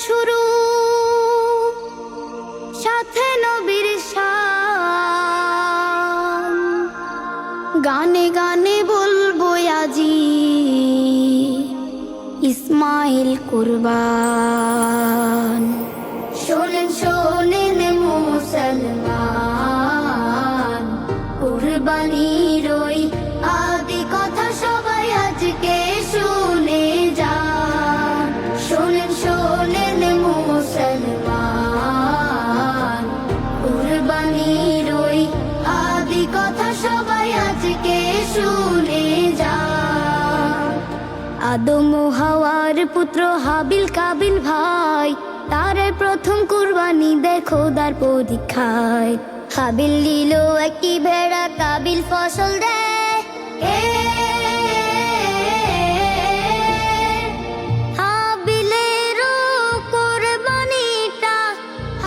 শুরু, সাথে নবীর শান। গানে গানে বলবো আজি ইসমাইল কুরবান। শোনেন শোনেন মুসলমান, কুরবানির ওই আদি কথা সবাই আজকে শুনে যান। শোনেন শোনেন মুসলমান, কুরবানির ওই আদি কথা সবাই আজকে শুনে যান। আদম ও হাওয়ার পুত্র হাবিল কাবিল ভাই, তারে প্রথম কুরবানি দেখো দার পরীক্ষায়। হাবিল দিল একটি ভেড়া, কাবিল ফসল দেয়। হাবিলেরও কুরবানিটা,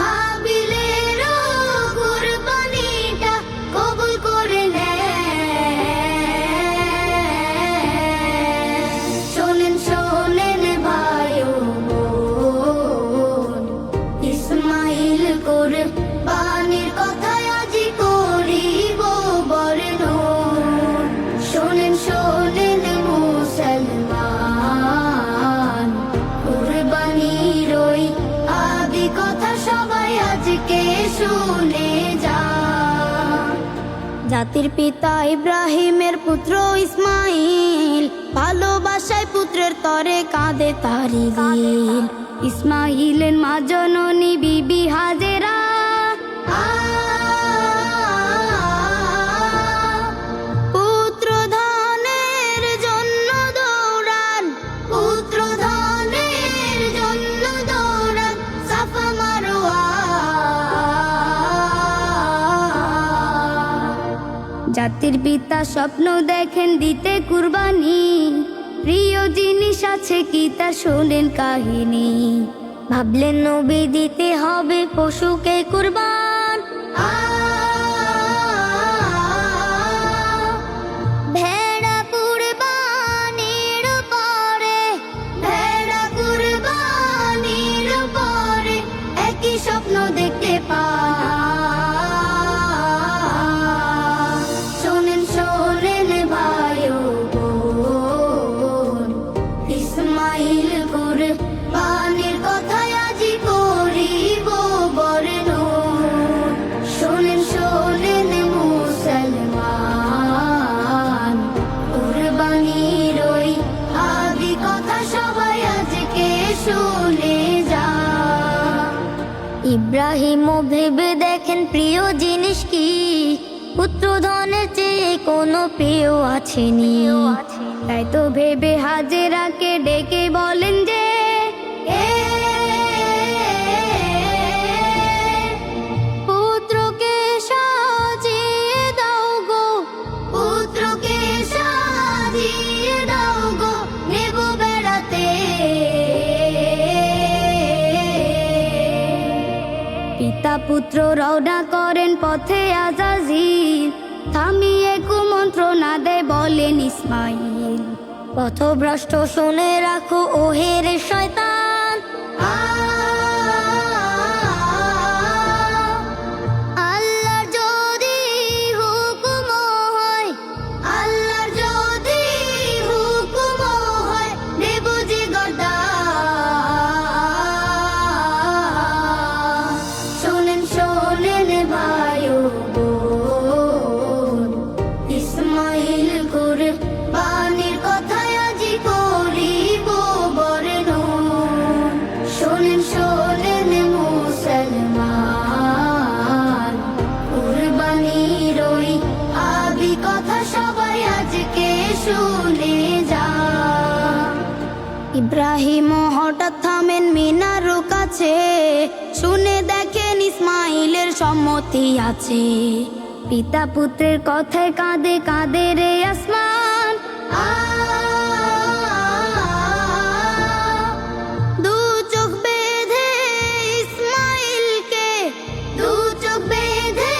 হাবিলেরও কুরবানিটা কবুল করে নেয়। শোনেন শোনেন ভাই ও বোন, ইসমাইল কুরবানির কথা আজি করিব বর্ণন। শোনেন শোনেন মুসলমান, কুরবানির ওই আদি কথা সবাই আজকে শুনে যান। জাতির পিতা ইব্রাহিমের পুত্র ইসমাইল, ভালোবাসায় পুত্রের তরে কাঁদে তারি দিল। ইসমাইলের মা জননী বিবি হাজেরা, পুত্র ধানের জন্য দৌড়ান, পুত্র ধানের জন্য দৌড়ান সাফা মারওয়া। জাতির পিতা স্বপ্ন দেখেন দিতে কুরবানি, প্রিয় জিনিস আছে কি তা শোনেন কাহিনী। ভাবলেন নবী দিতে হবে পশুকে কুরবান। ভেড়া কুরবানির পরে, ভেড়া কুরবানির পরে একই স্বপ্ন দেখতে পান। শোনেন শোনেন ভাই ও বোন, ইসমাইল কুরবানির কথা আজি করিব বর্ণন। শোনেন শোনেন মুসলমান, কুরবানির ওই আদি কথা সবাই আজকে শুনে যান। ইব্রাহিম ভেবে দেখেন প্রিয় জিনিস কি, পুত্র ধনের চেয়ে কোনো প্রিয় আছেনি। তাই তো ভেবে হাজেরাকে ডেকে বলেন যে, পুত্রকে সাজিয়ে দাও গো, পুত্রকে সাজিয়ে দাও গো, নেব বেড়াতে। পিতা পুত্র রওনা করেন পথে আজাজিল, থামিয়ে কুমন্ত্রণা দেয় বলেন ইসমাইল, পথভ্রষ্ট শুনে রাখো ওহের শয়তান। আল্লাহর যদি হুকুম হয়, আল্লাহর যদি হুকুম হয়, দেব যে গর্দান। শোনেন শোনেন ভাই ও বোন, ইসমাইল কুরবানির কথা আজি করিব বর্ণন। শোনেন শোনেন মুসলমান, কুরবানির ওই আদি কথা সবাই আজকে শুনে যান। ইব্রাহিম হঠাৎ থামেন মিনার কাছে, শুনে দেখেন ইসমাইলের সম্মতি আছে। পিতা পুত্রের কথায় কাঁদে কাঁদে রে আসমান। দু চোখ বেঁধে ইসমাইলকে, দু চোখ বেঁধে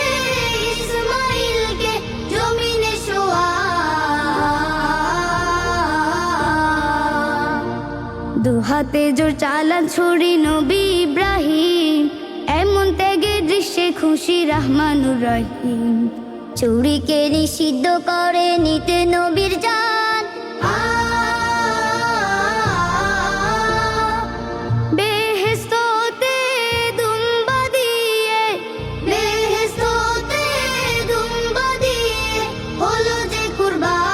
ইসমাইলকে জমিনে শোয়া। দুহাতে জোর চালান ছুরি নবী ইব্রাহিম, এমন ত্যাগের দৃশ্যে খুশি রহমানুর রহিম। চুরিকে নিষিদ্ধ করে নিতে নবীর জান, বেহেশতে দুম্বা দিয়ে, বেহেশতে দুম্বা দিয়ে হলো যে কুরবান।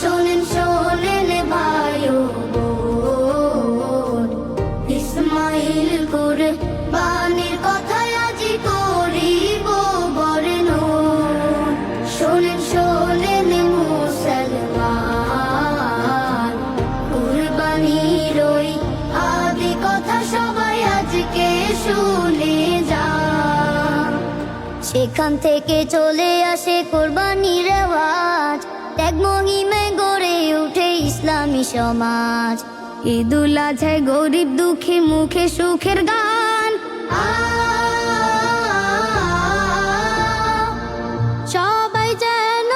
শোনেন শোনেন ভাই ও বোন, ইসমাইল কুরবানির কথা আজি করিব বর্ণন। শোনেন শোনেন মুসলমান, কুরবানির ওই আদি কথা সবাই আজকে শুনে যান। সেখান থেকে চলে আসে কোরবানির রেওয়াজ, ত্যাগ মহিমে গড়ে উঠে ইসলামী সমাজ। ঈদুল আজহায় গরিব দুঃখী মুখে সুখের গান, সবাই যেন